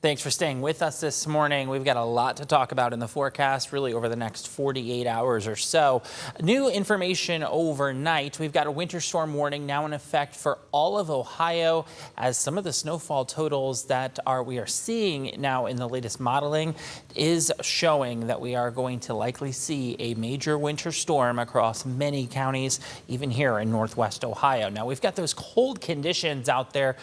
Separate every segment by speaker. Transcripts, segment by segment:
Speaker 1: Thanks for staying with us this morning. We've got a lot to talk about in the forecast, really over the next 48 hours or so. New information overnight. We've got a winter storm warning now in effect for all of Ohio, as some of the snowfall totals that we are seeing now in the latest modeling is showing that we are going to likely see a major winter storm across many counties, even here in northwest Ohio. Now we've got those cold conditions out there,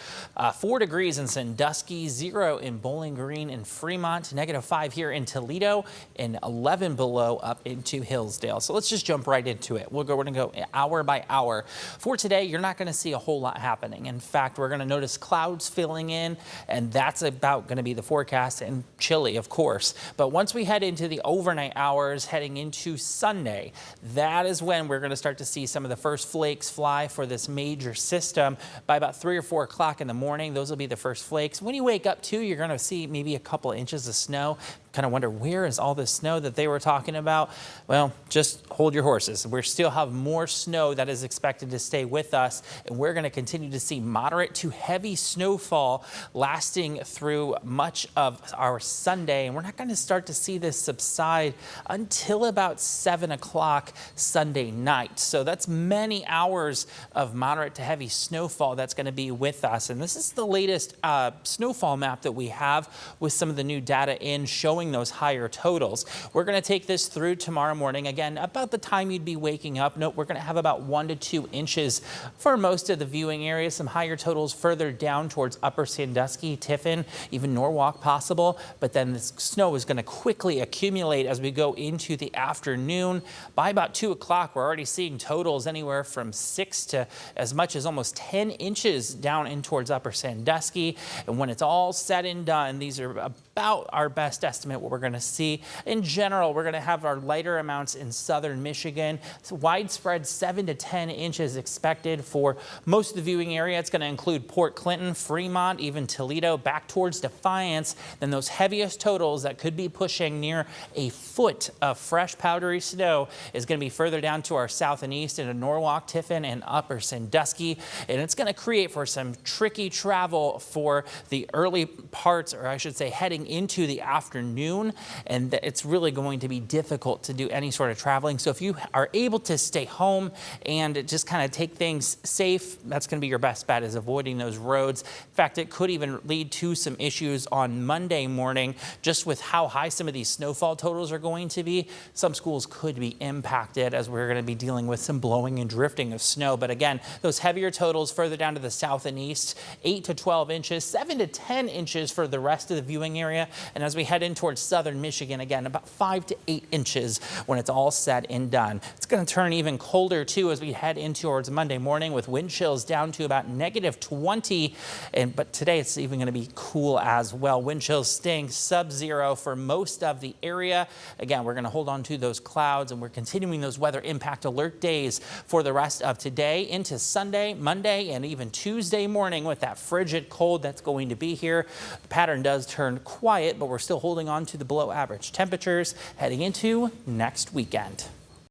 Speaker 1: 4 degrees in Sandusky, 0 in Bowling Green and Fremont, -5 here in Toledo, and 11 below up into Hillsdale. So let's just jump right into it. We're going to go hour by hour. For today, you're not going to see a whole lot happening. In fact, we're going to notice clouds filling in, and that's about going to be the forecast, and chilly, of course. But once we head into the overnight hours, heading into Sunday, that is when we're going to start to see some of the first flakes fly for this major system. By about 3 or 4 o'clock in the morning, those will be the first flakes. When you wake up, too, you're going to see maybe a couple inches of snow. Kind of wonder, where is all this snow that they were talking about? Well, just hold your horses. We still have more snow that is expected to stay with us, and we're going to continue to see moderate to heavy snowfall lasting through much of our Sunday, and we're not going to start to see this subside until about 7 o'clock Sunday night. So that's many hours of moderate to heavy snowfall that's going to be with us, and this is the latest snowfall map that we have with some of the new data in showing those higher totals. We're going to take this through tomorrow morning. Again, about the time you'd be waking up. Note, we're going to have about 1 to 2 inches for most of the viewing area. Some higher totals further down towards Upper Sandusky, Tiffin, even Norwalk possible. But then the snow is going to quickly accumulate as we go into the afternoon. By about 2 o'clock, we're already seeing totals anywhere from 6 to as much as almost 10 inches down in towards Upper Sandusky. And when it's all said and done, these are about our best estimate what we're going to see. In general, we're going to have our lighter amounts in southern Michigan. It's widespread 7 to 10 inches expected for most of the viewing area. It's going to include Port Clinton, Fremont, even Toledo, back towards Defiance. Then those heaviest totals that could be pushing near a foot of fresh powdery snow is going to be further down to our south and east into Norwalk, Tiffin, and Upper Sandusky. And it's going to create for some tricky travel for the early parts, or I should say heading into the afternoon, and it's really going to be difficult to do any sort of traveling. So if you are able to stay home and just kind of take things safe, that's going to be your best bet, is avoiding those roads. In fact, it could even lead to some issues on Monday morning, just with how high some of these snowfall totals are going to be. Some schools could be impacted as we're going to be dealing with some blowing and drifting of snow. But again, those heavier totals further down to the south and east, 8 to 12 inches, 7 to 10 inches for the rest of the viewing area. And as we head in towards southern Michigan, again, about 5 to 8 inches when it's all said and done. It's going to turn even colder, too, as we head in towards Monday morning, with wind chills down to about -20. But today it's even going to be cool as well. Wind chills staying sub-zero for most of the area. Again, we're going to hold on to those clouds, and we're continuing those weather impact alert days for the rest of today into Sunday, Monday, and even Tuesday morning with that frigid cold that's going to be here. The pattern does turn quiet, but we're still holding on to the below average temperatures heading into next weekend.